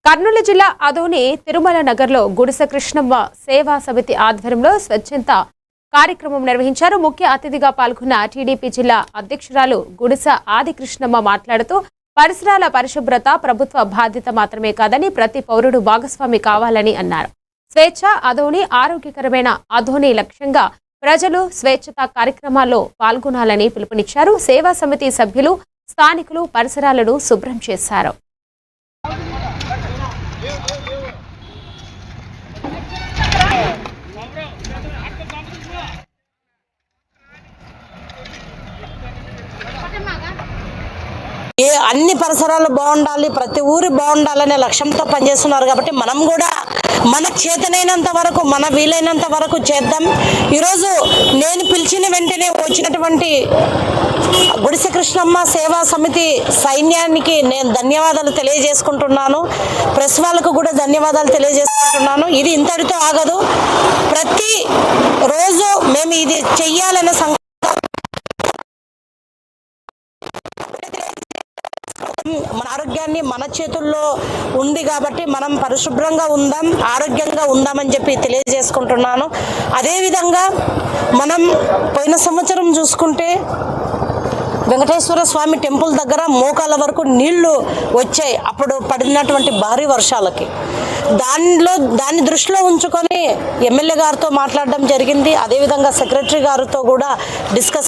కర్నూలు జిల్లా అదోని తిరుమల నగర్లో గుడిసె కృష్ణమ్మ సేవా సమితి ఆధ్వర్యంలో స్వచ్ఛంద కార్యక్రమం నిర్వహించారు. ముఖ్య అతిథిగా పాల్గొన్న టీడీపీ జిల్లా అధ్యక్షురాలు గుడిసె ఆది కృష్ణమ్మ మాట్లాడుతూ పరిసరాల పరిశుభ్రత ప్రభుత్వ బాధ్యత మాత్రమే కాదని ప్రతి పౌరుడు భాగస్వామి కావాలని అన్నారు. స్వేచ్ఛ అదోని ఆరోగ్యకరమైన అదోని లక్ష్యంగా ప్రజలు స్వేచ్ఛత కార్యక్రమాల్లో పాల్గొనాలని పిలుపునిచ్చారు. సేవా సమితి సభ్యులు స్థానికులు పరిసరాలను శుభ్రం చేశారు. అన్ని పరిసరాలు బాగుండాలి, ప్రతి ఊరి బాగుండాలనే లక్ష్యంతో పనిచేస్తున్నారు. కాబట్టి మనం కూడా మన చేతనైనంత వరకు, మన వీలైనంత వరకు చేద్దాం. ఈరోజు నేను పిలిచిన వెంటనే వచ్చినటువంటి గుడిసె కృష్ణమ్మ సేవా సమితి సైన్యానికి నేను ధన్యవాదాలు తెలియజేసుకుంటున్నాను. ప్రెస్ వాళ్ళకు కూడా ధన్యవాదాలు తెలియజేసుకుంటున్నాను. ఇది ఇంతటితో ఆగదు. ప్రతి రోజు మేము ఇది చెయ్యాలనే మన ఆరోగ్యాన్ని మన చేతుల్లో ఉంది కాబట్టి మనం పరిశుభ్రంగా ఉందాం, ఆరోగ్యంగా ఉందామని చెప్పి తెలియజేసుకుంటున్నాను. అదేవిధంగా మనం పోయిన సంవత్సరం చూసుకుంటే వెంకటేశ్వర స్వామి టెంపుల్ దగ్గర మోకాల వరకు నీళ్లు వచ్చాయి. అప్పుడు పడినటువంటి భారీ వర్షాలకి దాన్ని దృష్టిలో ఉంచుకొని ఎమ్మెల్యే గారితో మాట్లాడడం జరిగింది. అదేవిధంగా సెక్రటరీ గారితో కూడా డిస్కస్